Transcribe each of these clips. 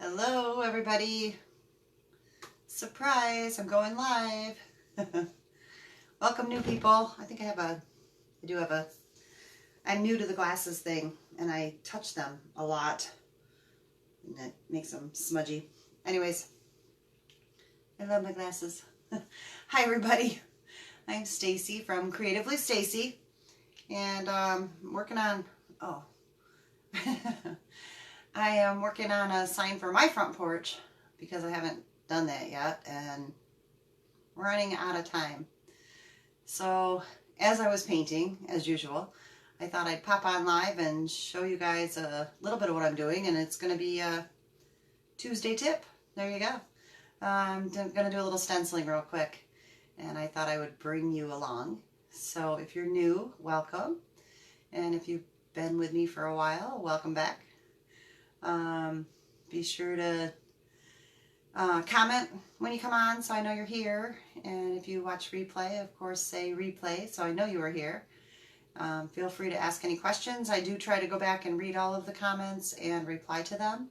Hello everybody. Surprise, I'm going live. Welcome new people. I'm new to the glasses thing and I touch them a lot and it makes them smudgy. Anyways, I love my glasses. Hi everybody. I'm Stacy from Creatively Stacy and working on, I am working on a sign for my front porch because I haven't done that yet and running out of time. So as I was painting, as usual, I thought I'd pop on live and show you guys a little bit of what I'm doing, and it's going to be a Tuesday tip. There you go. I'm going to do a little stenciling real quick, and I thought I would bring you along. So if you're new, welcome. And if you've been with me for a while, welcome back. Be sure to comment when you come on so I know you're here, and if you watch replay, of course say replay so I know you are here. Feel free to ask any questions. I do try to go back and read all of the comments and reply to them,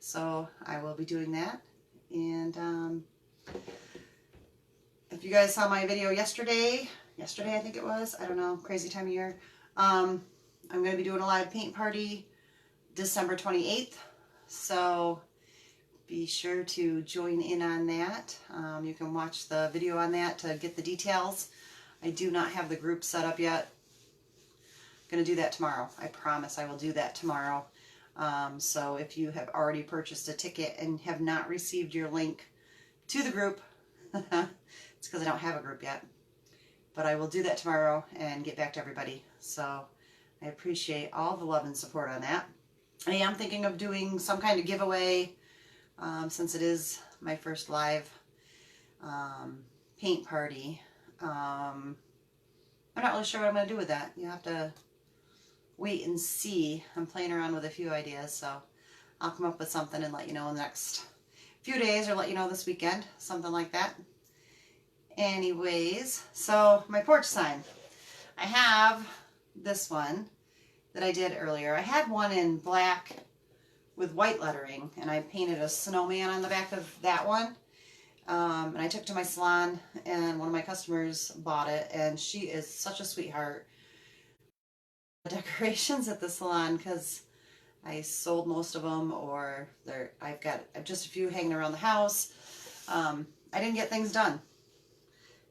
so I will be doing that. And if you guys saw my video yesterday I think it was, I don't know, crazy time of year, I'm going to be doing a live paint party December 28th, so be sure to join in on that. You can watch the video on that to get the details. I do not have the group set up yet. I'm going to do that tomorrow. I promise I will do that tomorrow. So if you have already purchased a ticket and have not received your link to the group, it's because I don't have a group yet. But I will do that tomorrow and get back to everybody. So I appreciate all the love and support on that. I am thinking of doing some kind of giveaway since it is my first live paint party. I'm not really sure what I'm going to do with that. You have to wait and see. I'm playing around with a few ideas, so I'll come up with something and let you know in the next few days, or let you know this weekend, something like that. Anyways, so my porch sign. I have this one that I did earlier. I had one in black with white lettering, and I painted a snowman on the back of that one. And I took to my salon, and one of my customers bought it, and she is such a sweetheart. Decorations at the salon, because I sold most of them, or I've just a few hanging around the house. I didn't get things done.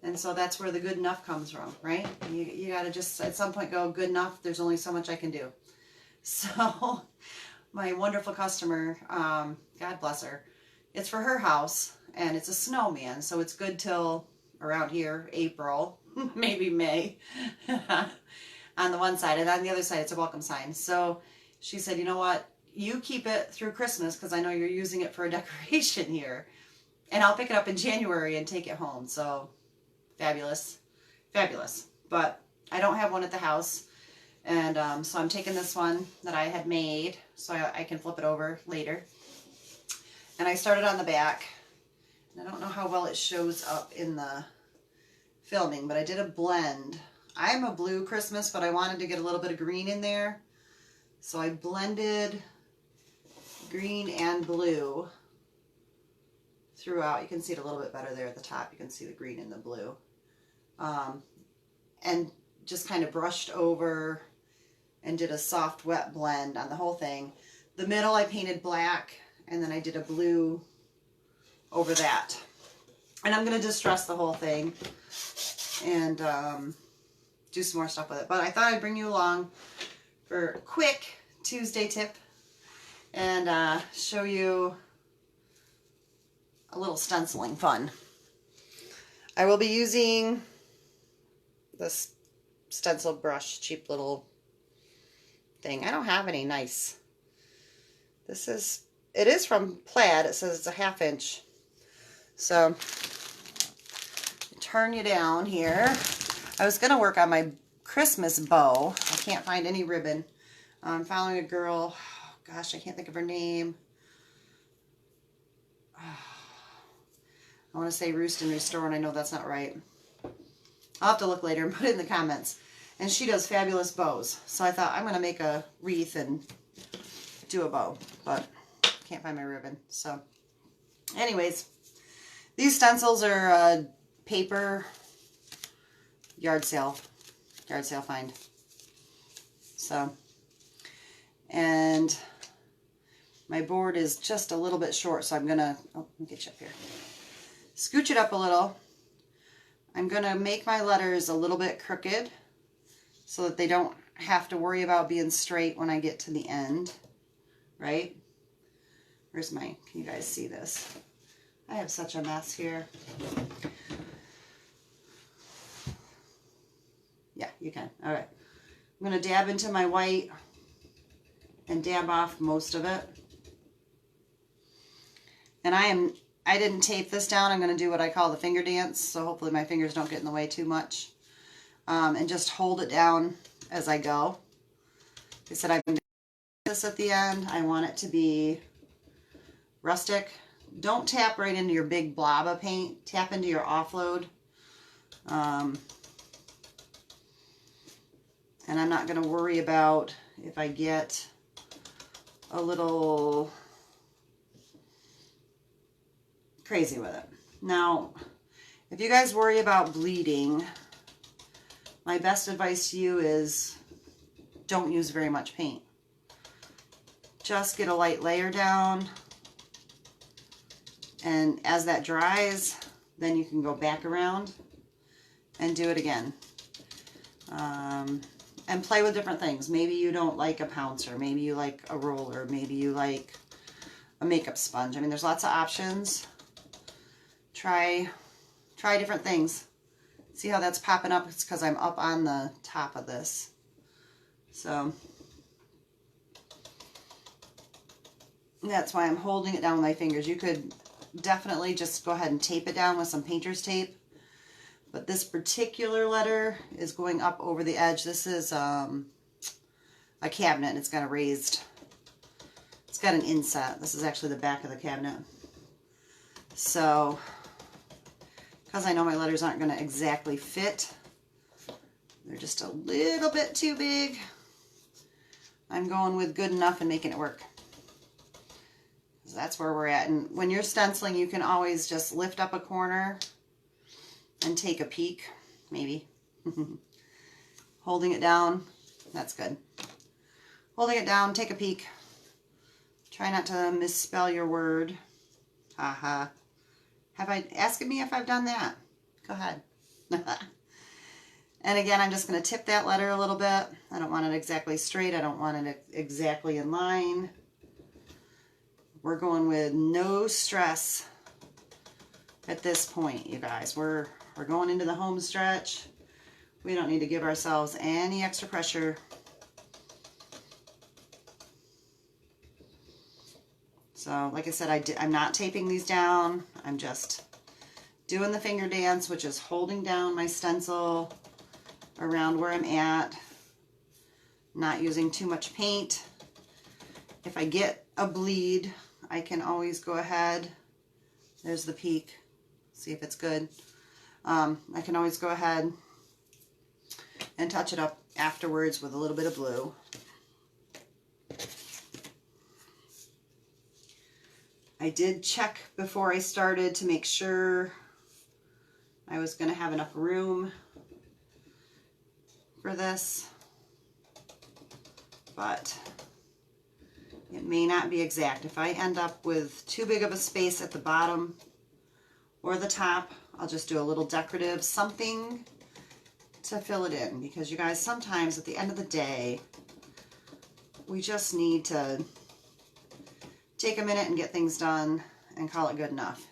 And so that's where the good enough comes from, right? You got to just at some point go, good enough, there's only so much I can do. So my wonderful customer, God bless her, it's for her house, and it's a snowman, so it's good till around here, April, maybe May, on the one side, and on the other side it's a welcome sign. So she said, you know what, you keep it through Christmas, because I know you're using it for a decoration here, and I'll pick it up in January and take it home. So fabulous, fabulous. But I don't have one at the house, and so I'm taking this one that I had made so I can flip it over later. And I started on the back, and I don't know how well it shows up in the filming, but I did a blend. I'm a blue Christmas, but I wanted to get a little bit of green in there, so I blended green and blue throughout. You can see it a little bit better there at the top. You can see the green and the blue. And just kind of brushed over and did a soft wet blend on the whole thing. The middle I painted black, and then I did a blue over that. And I'm going to distress the whole thing and do some more stuff with it. But I thought I'd bring you along for a quick Tuesday tip and show you a little stenciling fun. I will be using this stencil brush, cheap little thing. I don't have any nice. It is from Plaid. It says it's a 1/2 inch. So turn you down here. I was going to work on my Christmas bow. I can't find any ribbon. I'm following a girl. Oh, gosh, I can't think of her name. I want to say Roost and Restore, and I know that's not right. I'll have to look later and put it in the comments. And she does fabulous bows. So I thought I'm going to make a wreath and do a bow. But can't find my ribbon. So anyways, these stencils are paper yard sale find. So, and my board is just a little bit short, so I'm gonna, oh, let me get you up here. Scooch it up a little. I'm gonna make my letters a little bit crooked so that they don't have to worry about being straight when I get to the end, right? Where's my, can you guys see this? I have such a mess here. Yeah, you can. All right. I'm going to dab into my white and dab off most of it. And I didn't tape this down. I'm going to do what I call the finger dance, so hopefully my fingers don't get in the way too much. And just hold it down as I go. Like I said, I'm going to do this at the end. I want it to be rustic. Don't tap right into your big blob of paint. Tap into your offload. And I'm not going to worry about if I get a little crazy with it. Now, if you guys worry about bleeding, my best advice to you is don't use very much paint. Just get a light layer down, and as that dries, then you can go back around and do it again. And play with different things. Maybe you don't like a pouncer. Maybe you like a roller. Maybe you like a makeup sponge. I mean, there's lots of options. Try different things. See how that's popping up? It's because I'm up on the top of this. So that's why I'm holding it down with my fingers. You could definitely just go ahead and tape it down with some painter's tape. But this particular letter is going up over the edge. This is a cabinet. It's got a raised, it's got an inset. This is actually the back of the cabinet. So, because I know my letters aren't going to exactly fit, they're just a little bit too big, I'm going with good enough and making it work. So that's where we're at. And when you're stenciling, you can always just lift up a corner and take a peek, maybe. Holding it down, that's good. Holding it down, take a peek. Try not to misspell your word. Haha. Have I, asking me if I've done that? Go ahead. And again, I'm just going to tip that letter a little bit. I don't want it exactly straight. I don't want it exactly in line. We're going with no stress at this point, you guys. We're going into the home stretch. We don't need to give ourselves any extra pressure. So, like I said, I'm not taping these down. I'm just doing the finger dance, which is holding down my stencil around where I'm at. Not using too much paint. If I get a bleed, I can always go ahead. There's the peak. See if it's good. I can always go ahead and touch it up afterwards with a little bit of blue. I did check before I started to make sure I was going to have enough room for this, but it may not be exact. If I end up with too big of a space at the bottom or the top, I'll just do a little decorative something to fill it in, because you guys, sometimes at the end of the day, we just need to take a minute and get things done and call it good enough.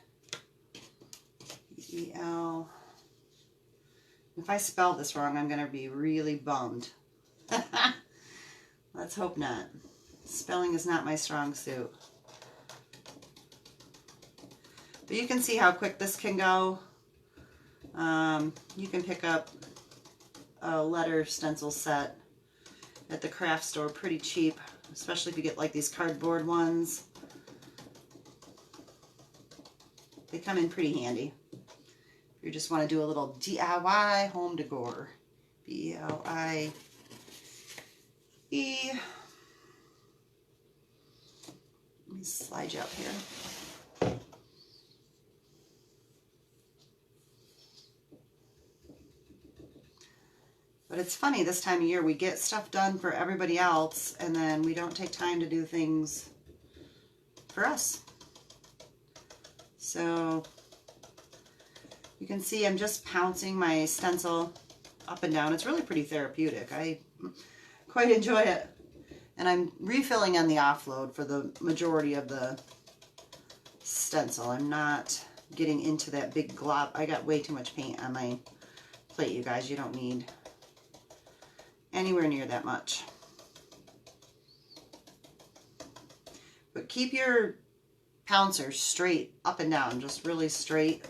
E-L. If I spell this wrong, I'm going to be really bummed. Let's hope not. Spelling is not my strong suit. But you can see how quick this can go. You can pick up a letter stencil set at the craft store pretty cheap, especially if you get like these cardboard ones. They come in pretty handy. If you just want to do a little DIY home decor. B-L-I-E. Let me slide you up here. But it's funny, this time of year we get stuff done for everybody else and then we don't take time to do things for us. So you can see I'm just pouncing my stencil up and down. It's really pretty therapeutic. I quite enjoy it. And I'm refilling on the offload for the majority of the stencil. I'm not getting into that big glob. I got way too much paint on my plate, you guys. You don't need anywhere near that much. But keep your pouncer straight up and down, just really straight.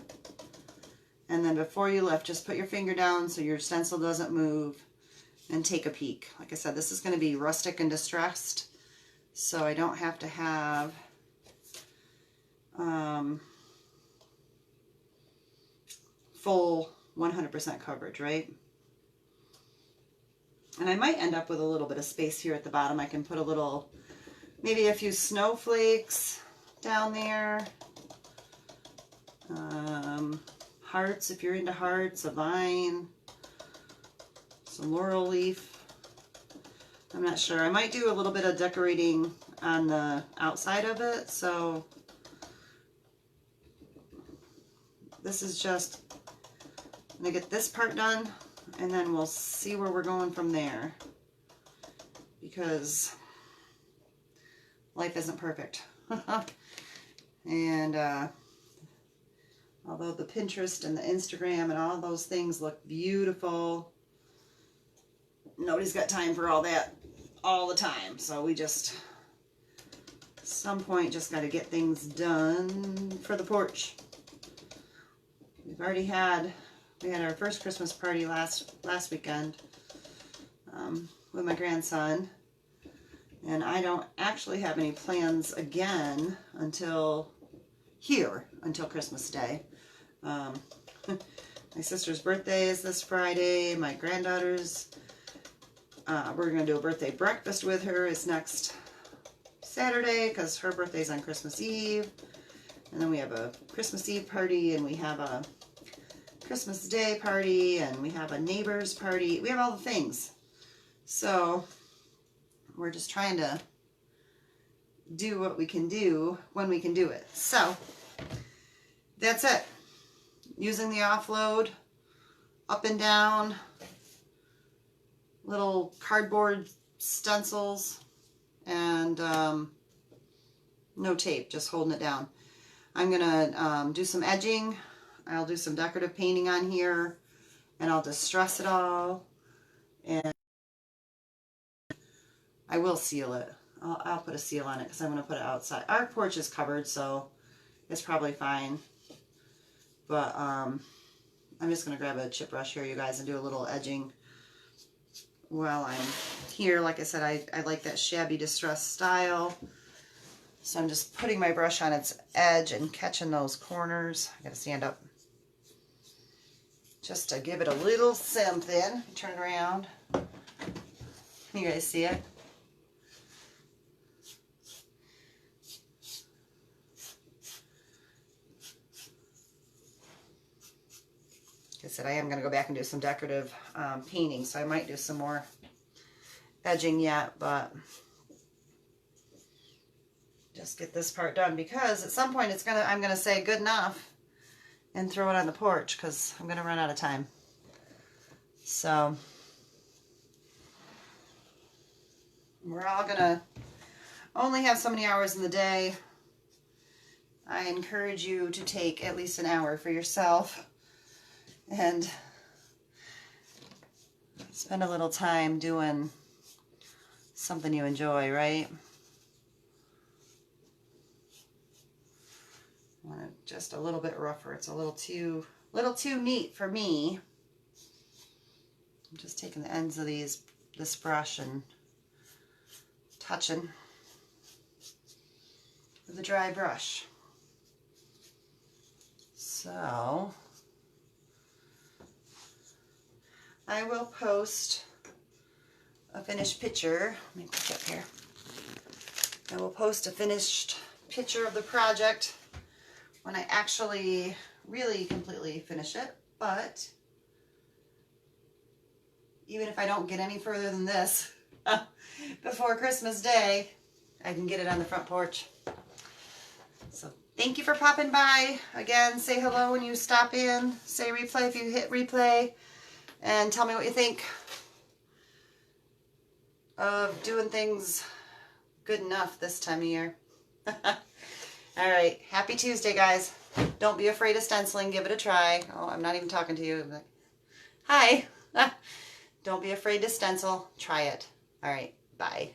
And then before you lift, just put your finger down so your stencil doesn't move and take a peek. Like I said, this is going to be rustic and distressed, so I don't have to have full 100% coverage, right? And I might end up with a little bit of space here at the bottom. I can put a little, maybe a few snowflakes down there. Hearts, if you're into hearts, a vine, some laurel leaf. I'm not sure. I might do a little bit of decorating on the outside of it. So this is just, I'm going to get this part done and then we'll see where we're going from there, because life isn't perfect. And although the Pinterest and the Instagram and all those things look beautiful, nobody's got time for all that all the time. So we just, at some point, just got to get things done for the porch. We've already had, we had our first Christmas party last weekend with my grandson. And I don't actually have any plans again until Christmas Day. My sister's birthday is this Friday. My granddaughter's, we're going to do a birthday breakfast with her. It's next Saturday because her birthday's on Christmas Eve. And then we have a Christmas Eve party, and we have a Christmas Day party, and we have a neighbor's party. We have all the things. So we're just trying to do what we can do when we can do it. So that's it. Using the offload, up and down, little cardboard stencils, and no tape, just holding it down. I'm gonna do some edging. I'll do some decorative painting on here, and I'll distress it all, and I will seal it. I'll put a seal on it because I'm going to put it outside. Our porch is covered, so it's probably fine. But I'm just going to grab a chip brush here, you guys, and do a little edging while I'm here. Like I said, I like that shabby distressed style. So I'm just putting my brush on its edge and catching those corners. I got to stand up just to give it a little something. Turn it around. You guys see it? Like I said, I am going to go back and do some decorative painting, so I might do some more edging yet, but just get this part done, because at some point I'm going to say good enough and throw it on the porch because I'm going to run out of time. So we're all going to only have so many hours in the day. I encourage you to take at least an hour for yourself and spend a little time doing something you enjoy, right? I want it just a little bit rougher. It's a little too neat for me. I'm just taking the ends of this brush and touching with a dry brush. So I will post a finished picture. Let me put it up here. I will post a finished picture of the project when I actually really completely finish it. But even if I don't get any further than this before Christmas Day, I can get it on the front porch. So thank you for popping by. Again, say hello when you stop in. Say replay if you hit replay. And tell me what you think of doing things good enough this time of year. All right. Happy Tuesday, guys. Don't be afraid of stenciling. Give it a try. Oh, I'm not even talking to you. I'm like, hi. Don't be afraid to stencil. Try it. All right. Bye.